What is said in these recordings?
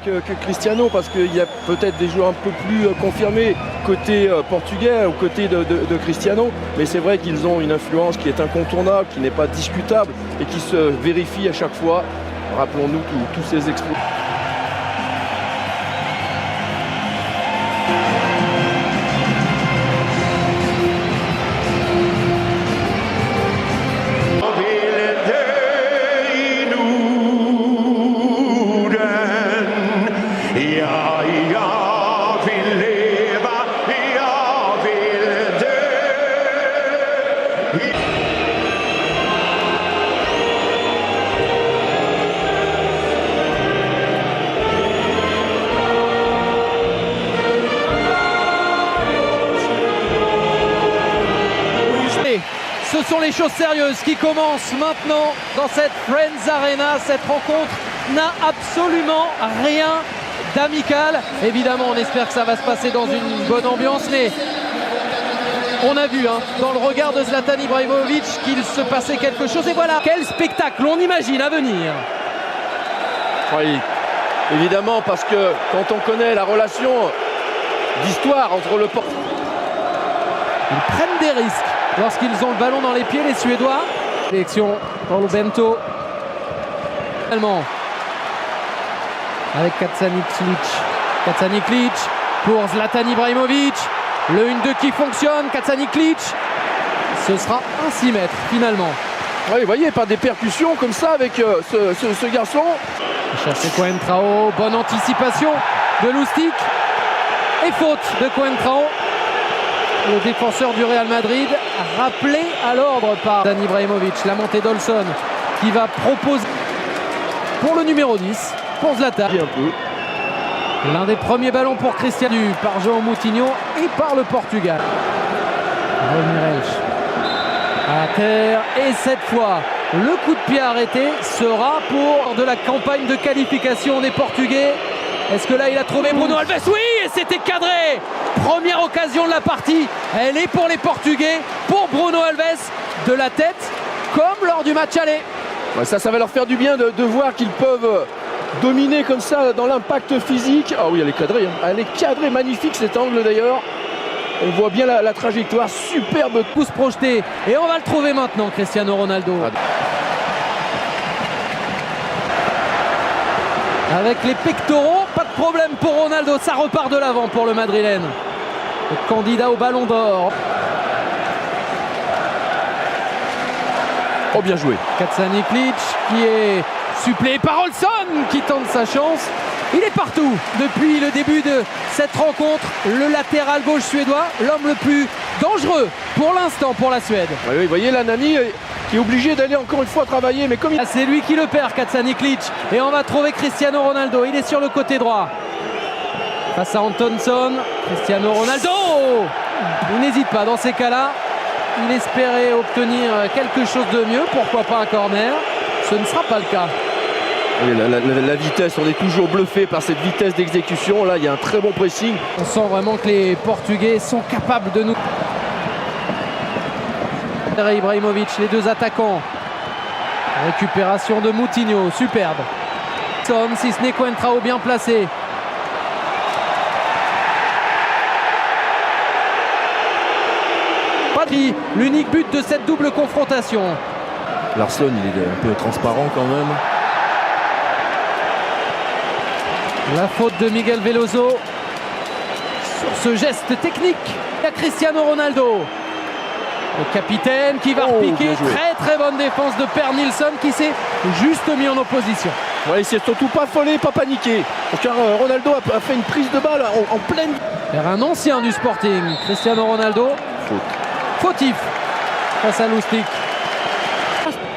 que Cristiano, parce qu'il y a peut-être des joueurs un peu plus confirmés côté portugais ou côté de Cristiano, mais c'est vrai qu'ils ont une influence qui est incontournable, qui n'est pas discutable et qui se vérifie à chaque fois. Rappelons-nous tous ces exploits. Ce sont les choses sérieuses qui commencent maintenant dans cette Friends Arena. Cette rencontre n'a absolument rien d'amical. Évidemment, on espère que ça va se passer dans une bonne ambiance, mais on a vu dans le regard de Zlatan Ibrahimovic qu'il se passait quelque chose. Et voilà, quel spectacle on imagine à venir. Oui, évidemment, parce que quand on connaît la relation d'histoire entre le portugais... Ils prennent des risques lorsqu'ils ont le ballon dans les pieds, les Suédois. Sélection Paulo Bento. Allemand. Avec Kacaniklic pour Zlatan Ibrahimovic. Le 1-2 qui fonctionne. Kacaniklic. Ce sera un 6 mètres finalement. Oui, vous voyez, pas des percussions comme ça avec ce garçon. Chercher Coentrao. Bonne anticipation de Lustig. Et faute de Coentrao. Le défenseur du Real Madrid, rappelé à l'ordre par Dan Ibrahimovic. La montée d'Olson qui va proposer pour le numéro 10, pour Zlatan. L'un des premiers ballons pour Cristiano par João Moutinho et par le Portugal. Ramirez à terre et cette fois le coup de pied arrêté sera pour de la campagne de qualification des Portugais. Est-ce que là il a trouvé Bruno Alves? Oui, et c'était cadré. Première occasion de la partie, elle est pour les Portugais, pour Bruno Alves, de la tête, comme lors du match aller. Ouais, ça va leur faire du bien de voir qu'ils peuvent dominer comme ça dans l'impact physique. Ah oui, elle est cadrée, elle est cadrée, magnifique cet angle d'ailleurs. On voit bien la trajectoire, superbe. Pouce projeté, et on va le trouver maintenant, Cristiano Ronaldo. Avec les pectoraux, pas de problème pour Ronaldo, ça repart de l'avant pour le Madrilène. Le candidat au Ballon d'Or. Oh, bien joué. Kacaniklic qui est suppléé par Olson qui tente sa chance. Il est partout depuis le début de cette rencontre. Le latéral gauche suédois, l'homme le plus dangereux pour l'instant pour la Suède. Oui, vous voyez, la Nani qui est obligé d'aller encore une fois travailler, mais comme il... C'est lui qui le perd, Kacaniklic, et on va trouver Cristiano Ronaldo. Il est sur le côté droit face à Antonsson. Cristiano Ronaldo, il n'hésite pas dans ces cas-là. Il espérait obtenir quelque chose de mieux, pourquoi pas un corner. Ce ne sera pas le cas. La vitesse, on est toujours bluffé par cette vitesse d'exécution. Là, il y a un très bon pressing. On sent vraiment que les Portugais sont capables de nous... Ibrahimovic, les deux attaquants. Récupération de Moutinho, superbe. Si ce n'est Coentrao bien placé. Padri, l'unique but de cette double confrontation. Larsson, il est un peu transparent quand même. La faute de Miguel Veloso sur ce geste technique. Il y a Cristiano Ronaldo. Le capitaine qui va repiquer. Très bonne défense de Per Nilsson qui s'est juste mis en opposition. Ouais, il s'est surtout pas affolé, pas paniqué. Car Ronaldo a fait une prise de balle en pleine... Vers un ancien du Sporting, Cristiano Ronaldo. Fautif face à Lustig.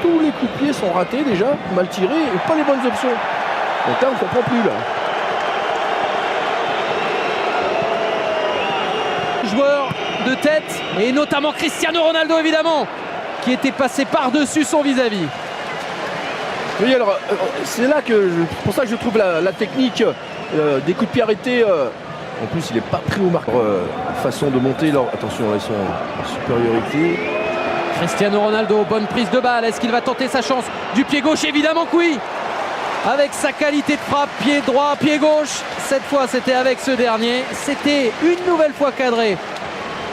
Tous les coups de pied sont ratés déjà, mal tirés et pas les bonnes options. Donc là, on ne comprend plus là. Joueur de tête, et notamment Cristiano Ronaldo évidemment, qui était passé par-dessus son vis-à-vis. Oui, alors c'est là que pour ça que je trouve la technique des coups de pied arrêtés. En plus, il n'est pas pris au marqueur. Façon de monter leur... Attention, là, ils sont en supériorité. Cristiano Ronaldo, bonne prise de balle. Est-ce qu'il va tenter sa chance du pied gauche? Évidemment que oui. avec sa qualité de frappe, pied droit, pied gauche. Cette fois, c'était avec ce dernier. C'était une nouvelle fois cadré.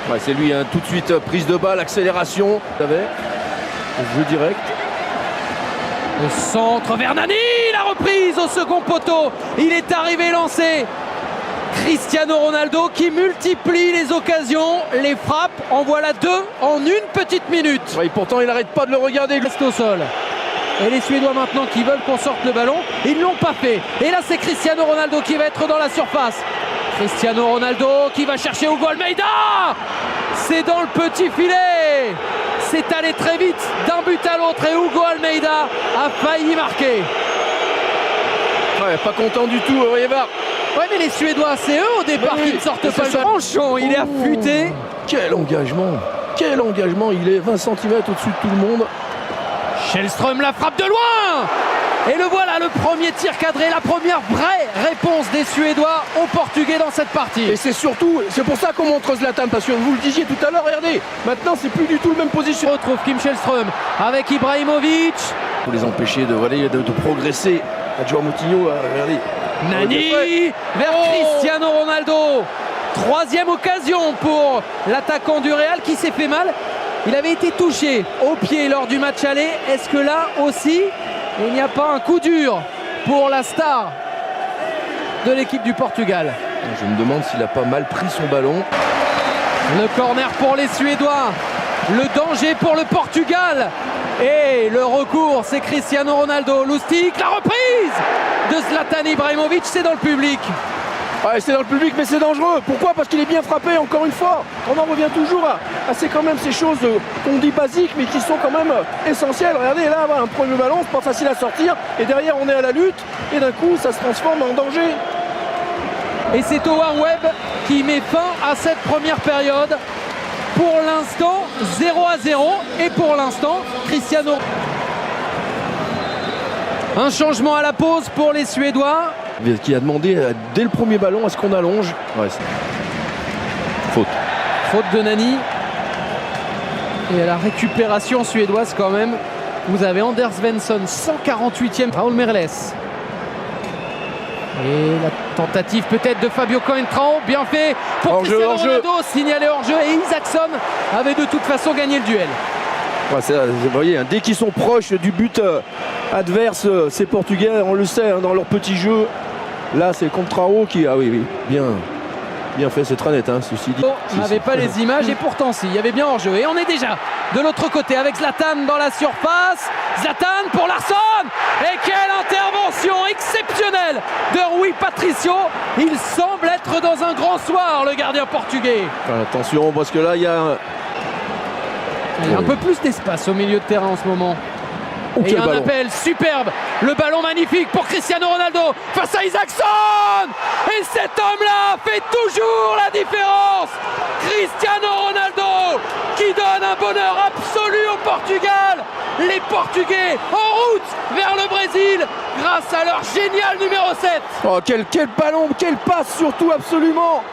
Ouais, c'est lui, hein, tout de suite, prise de balle, accélération. Jeu direct. Le centre vers Nani, la reprise au second poteau. Il est arrivé lancé. Cristiano Ronaldo qui multiplie les occasions, les frappes. En voilà 2 en une petite minute. Ouais, pourtant, il n'arrête pas de le regarder. Il reste au sol. Et les Suédois maintenant qui veulent qu'on sorte le ballon, ils ne l'ont pas fait. Et là, c'est Cristiano Ronaldo qui va être dans la surface. Cristiano Ronaldo qui va chercher Hugo Almeida. C'est dans le petit filet. C'est allé très vite d'un but à l'autre et Hugo Almeida a failli marquer. Ouais, pas content du tout, voyez voir. Ouais, mais les Suédois, c'est eux au départ qui ne sortent pas le ballon. Franchement, il est affûté. Quel engagement. Quel engagement. Il est 20 cm au-dessus de tout le monde. Källström la frappe de loin. Et le voilà, le premier tir cadré, la première vraie réponse des Suédois aux Portugais dans cette partie. Et c'est surtout, c'est pour ça qu'on montre Zlatan, parce que vous le disiez tout à l'heure, regardez, maintenant c'est plus du tout le même position. On retrouve Kim Källström avec Ibrahimovic. Pour les empêcher de progresser. João Moutinho, regardez. Nani vers Cristiano Ronaldo. Troisième occasion pour l'attaquant du Real qui s'est fait mal. Il avait été touché au pied lors du match aller. Est-ce que là aussi, il n'y a pas un coup dur pour la star de l'équipe du Portugal? Je me demande s'il n'a pas mal pris son ballon. Le corner pour les Suédois. Le danger pour le Portugal. Et le recours, c'est Cristiano Ronaldo. Lustig, la reprise de Zlatan Ibrahimovic, c'est dans le public. Ouais, c'est dans le public, mais c'est dangereux. Pourquoi? Parce qu'il est bien frappé, encore une fois. On en revient toujours à ces choses qu'on dit basiques, mais qui sont quand même essentielles. Regardez, là, un premier ballon, c'est pas facile à sortir. Et derrière, on est à la lutte. Et d'un coup, ça se transforme en danger. Et c'est Howard Webb qui met fin à cette première période. Pour l'instant, 0-0. Et pour l'instant, Cristiano. Un changement à la pause pour les Suédois. Qui a demandé dès le premier ballon à ce qu'on allonge. Ouais, faute. Faute de Nani. Et à la récupération suédoise quand même. Vous avez Anders Svensson, 148e. Raúl Meireles. Et la tentative peut-être de Fabio Coentrão. Bien fait pour Cristiano Ronaldo. Signalé hors-jeu. Et Isaacson avait de toute façon gagné le duel. Ouais, vous voyez, hein, dès qu'ils sont proches du but adverse, ces Portugais, on le sait, hein, dans leur petit jeu. Là, c'est Contrao qui... Ah oui, bien fait, c'est très net, hein, ceci dit. On n'avait pas les images et pourtant si, il y avait bien hors-jeu. Et on est déjà de l'autre côté avec Zlatan dans la surface. Zlatan pour Larsson. Et quelle intervention exceptionnelle de Rui Patricio. Il semble être dans un grand soir, le gardien portugais. Attention, parce que là, il y a un peu plus d'espace au milieu de terrain en ce moment. Et un appel superbe. Le ballon magnifique pour Cristiano Ronaldo face à Isaacson. Et cet homme-là fait toujours la différence. Cristiano Ronaldo qui donne un bonheur absolu au Portugal. Les Portugais en route vers le Brésil grâce à leur génial numéro 7. Oh, quel ballon, quelle passe surtout, absolument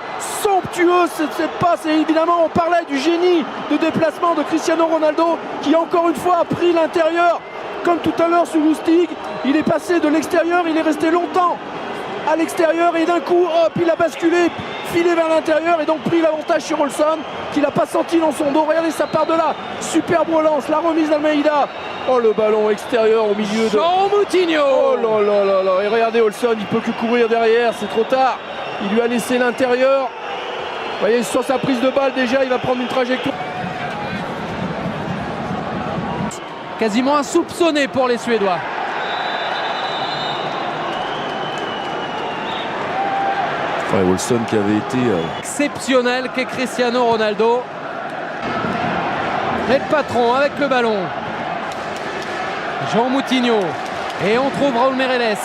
somptueuse cette passe. Et évidemment, on parlait du génie de déplacement de Cristiano Ronaldo qui encore une fois a pris l'intérieur. Comme tout à l'heure sur Lustig, il est passé de l'extérieur, il est resté longtemps à l'extérieur et d'un coup, hop, il a basculé, filé vers l'intérieur et donc pris l'avantage sur Olson, qu'il n'a pas senti dans son dos. Regardez, ça part de là, superbe relance, la remise d'Almeida. Oh, le ballon extérieur au milieu de... João Moutinho. Oh là là là là. Et regardez, Olson, il peut que courir derrière, c'est trop tard. Il lui a laissé l'intérieur. Vous voyez, sur sa prise de balle déjà, il va prendre une trajectoire. Quasiment insoupçonné pour les Suédois. Ouais, Olson qui avait été... exceptionnel qu'est Cristiano Ronaldo. Et le patron avec le ballon. João Moutinho. Et on trouve Raúl Meireles.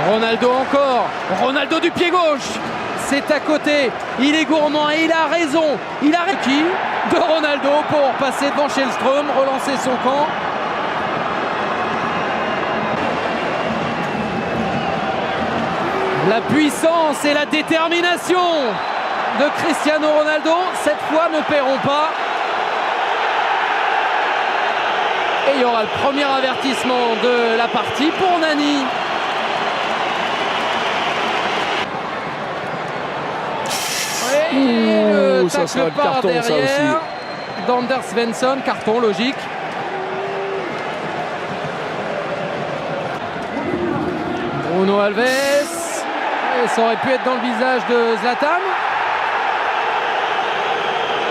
Ronaldo encore. Ronaldo du pied gauche. C'est à côté. Il est gourmand et il a raison. Il a réussi de Ronaldo pour passer devant Källström, relancer son camp. La puissance et la détermination de Cristiano Ronaldo, cette fois, ne paieront pas. Et il y aura le premier avertissement de la partie pour Nani. Et le ça sera tacle le par carton, ça derrière aussi. d'Anders Svensson, carton logique. Bruno Alves, et ça aurait pu être dans le visage de Zlatan.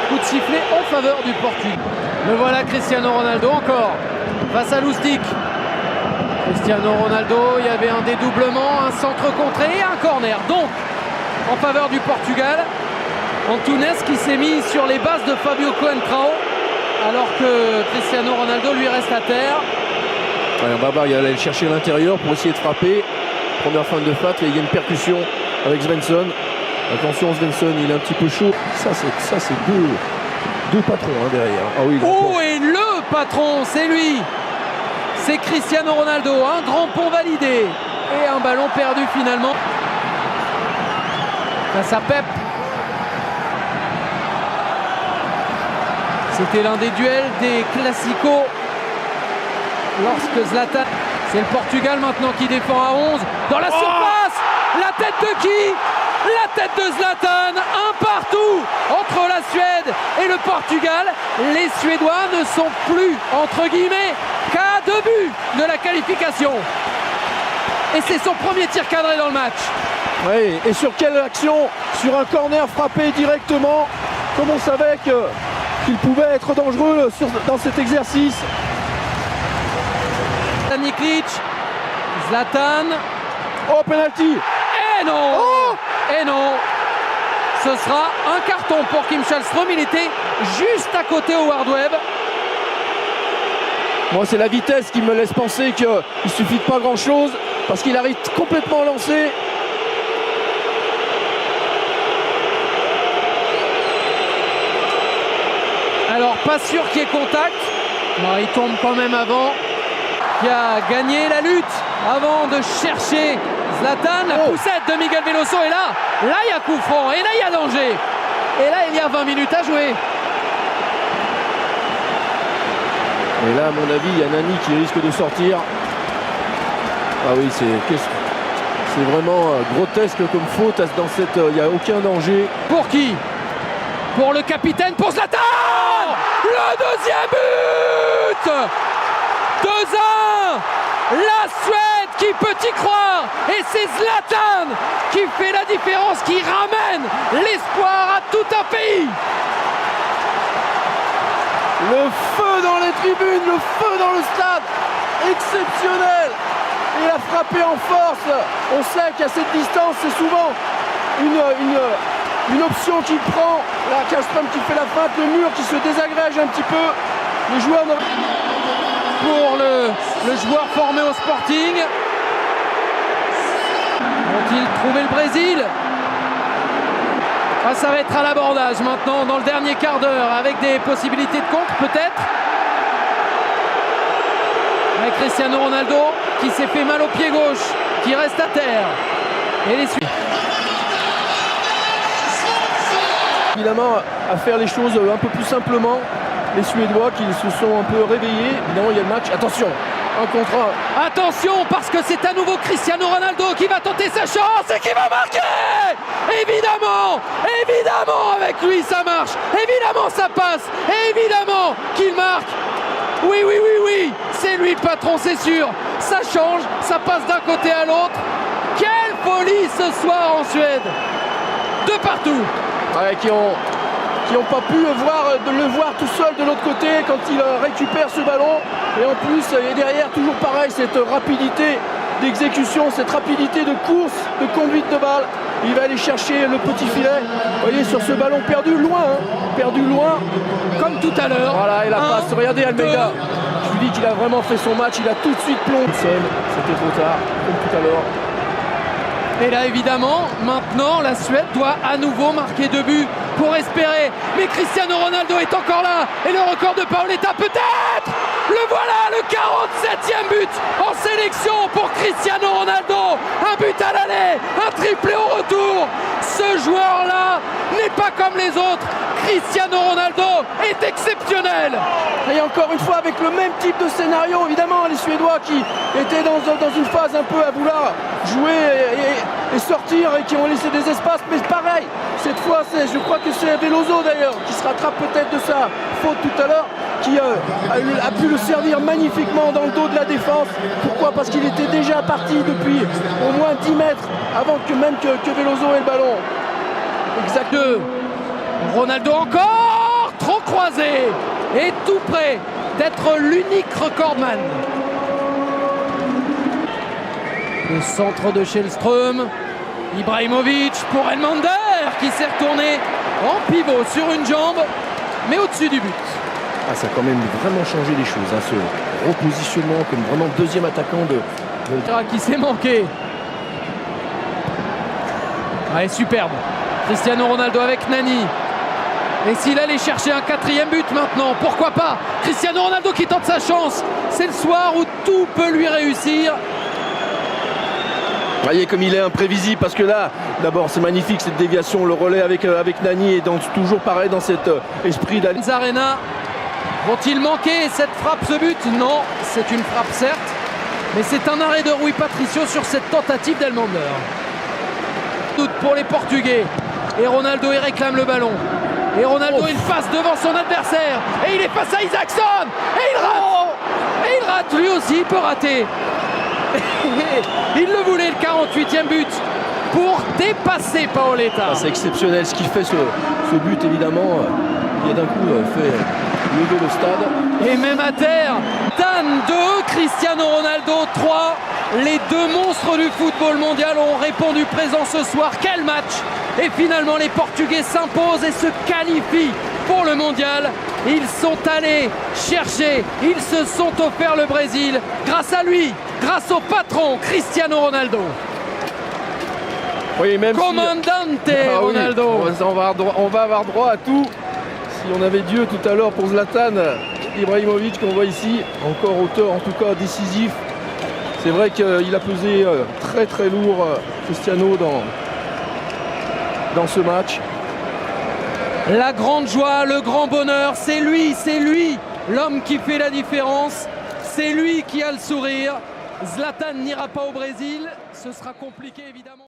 Coup de sifflet en faveur du Portugal. Le voilà Cristiano Ronaldo encore face à Lustig. Cristiano Ronaldo, il y avait un dédoublement, un centre contré et un corner. Donc en faveur du Portugal. Antunes qui s'est mis sur les bases de Fabio Coentrão alors que Cristiano Ronaldo lui reste à terre. Ouais, Baba il allait le chercher à l'intérieur pour essayer de frapper. Première fin de fac, et il y a une percussion avec Svensson. Attention, Svensson, il est un petit peu chaud. Ça c'est deux patrons derrière. Ah oui, oh, et le patron, c'est lui. C'est Cristiano Ronaldo. Un grand pont validé et un ballon perdu finalement. Face à Pep. C'était l'un des duels des Classicos lorsque Zlatan... C'est le Portugal maintenant qui défend à 11 dans la surface. La tête de qui? La tête de Zlatan. Un partout entre la Suède et le Portugal. Les Suédois ne sont plus, entre guillemets, qu'à 2 buts de la qualification. Et c'est son premier tir cadré dans le match. Oui, et sur quelle action? Sur un corner frappé directement, comme on savait qu'il pouvait être dangereux dans cet exercice. Niklic, Zlatan. Oh, penalty! Et non! Oh, et non! Ce sera un carton pour Kim Källström. Il était juste à côté Howard Webb. Moi, c'est la vitesse qui me laisse penser qu'il ne suffit de pas grand-chose parce qu'il arrive complètement lancé. Alors, pas sûr qu'il y ait contact. Non, il tombe quand même avant. Qui a gagné la lutte avant de chercher Zlatan. La poussette de Miguel Veloso. Et là il y a coup franc. Et là, il y a danger. Et là, il y a 20 minutes à jouer. Et là, à mon avis, il y a Nani qui risque de sortir. Ah oui, c'est vraiment grotesque comme faute. Dans cette, il n'y a aucun danger. Pour qui? Pour le capitaine, pour Zlatan. Le deuxième but. 2-1. La Suède qui peut y croire. Et c'est Zlatan qui fait la différence, qui ramène l'espoir à tout un pays. Le feu dans les tribunes, le feu dans le stade. Exceptionnel. Il a frappé en force. On sait qu'à cette distance, c'est souvent une option qui prend. La Källström qui fait la frappe, le mur qui se désagrège un petit peu. Les joueurs... Pour le joueur formé au Sporting. Vont-ils trouver le Brésil? Ça va être à l'abordage maintenant dans le dernier quart d'heure avec des possibilités de contre peut-être. Avec Cristiano Ronaldo qui s'est fait mal au pied gauche, qui reste à terre. Et les Suisses. Évidemment, à faire les choses un peu plus simplement. Les Suédois qui se sont un peu réveillés. Évidemment, il y a le match. Attention, un contre un. Attention, parce que c'est à nouveau Cristiano Ronaldo qui va tenter sa chance et qui va marquer. Évidemment, avec lui ça marche. Évidemment, ça passe. Évidemment qu'il marque. Oui, c'est lui le patron, c'est sûr. Ça change, ça passe d'un côté à l'autre. Quelle folie ce soir en Suède. De partout. Ouais, qui n'ont pas pu le voir tout seul de l'autre côté quand il récupère ce ballon. Et en plus, et derrière, toujours pareil, cette rapidité d'exécution, cette rapidité de course, de conduite de balle. Il va aller chercher le petit filet. Vous voyez, sur ce ballon perdu loin. Comme tout à l'heure. Voilà, et la passe. Regardez Almeida. Je vous dis qu'il a vraiment fait son match. Il a tout de suite plombé. C'était trop tard, comme tout à l'heure. Et là, évidemment, maintenant, la Suède doit à nouveau marquer 2 buts pour espérer. Mais Cristiano Ronaldo est encore là. Et le record de Paoletta, peut-être. Le voilà, le 47e but en sélection pour Cristiano Ronaldo. Un but à l'aller, un triplé au retour. Ce joueur-là n'est pas comme les autres. Cristiano Ronaldo est exceptionnel. Et encore une fois avec le même type de scénario, évidemment les Suédois qui étaient dans une phase un peu à vouloir jouer et sortir et qui ont laissé des espaces, mais pareil, cette fois je crois que c'est Veloso d'ailleurs qui se rattrape peut-être de sa faute tout à l'heure, qui a pu le servir magnifiquement dans le dos de la défense. Pourquoi? Parce qu'il était déjà parti depuis au moins 10 mètres avant que Veloso ait le ballon. Exact. Ronaldo encore trop croisé et tout près d'être l'unique recordman. Le centre de Källström, Ibrahimovic pour Elmander qui s'est retourné en pivot sur une jambe, mais au-dessus du but. Ah, ça a quand même vraiment changé les choses, hein, ce repositionnement comme vraiment deuxième attaquant de... Qui s'est manqué. Allez, superbe. Cristiano Ronaldo avec Nani. Et s'il allait chercher un quatrième but maintenant, pourquoi pas? Cristiano Ronaldo qui tente sa chance. C'est le soir où tout peut lui réussir. Voyez comme il est imprévisible, parce que là, d'abord c'est magnifique cette déviation, le relais avec Nani, et toujours pareil dans cet esprit d'aller. Arena, vont-ils manquer cette frappe, ce but? Non, c'est une frappe certes, mais c'est un arrêt de Rui Patricio sur cette tentative d'Elmander. Doute pour les Portugais, et Ronaldo il réclame le ballon. Et Ronaldo il passe devant son adversaire, et il est face à Isaacson, et il rate. Et il rate, lui aussi il peut rater. Il le voulait, le 48e but, pour dépasser Paoletta. Ah, c'est exceptionnel ce qu'il fait, ce but évidemment, qui a d'un coup fait lever le stade. Et même à terre, Dan 2, Cristiano Ronaldo 3. Les deux monstres du football mondial ont répondu présent ce soir. Quel match! Et finalement les Portugais s'imposent et se qualifient pour le mondial. Ils sont allés chercher, ils se sont offerts le Brésil grâce à lui, grâce au patron Cristiano Ronaldo. Oui, même Comandante Ronaldo. Oui, on va avoir droit à tout. Si on avait Dieu tout à l'heure pour Zlatan Ibrahimovic qu'on voit ici, encore auteur en tout cas décisif. C'est vrai qu'il a pesé très très lourd Cristiano dans ce match. La grande joie, le grand bonheur, c'est lui l'homme qui fait la différence. C'est lui qui a le sourire. Zlatan n'ira pas au Brésil, ce sera compliqué évidemment.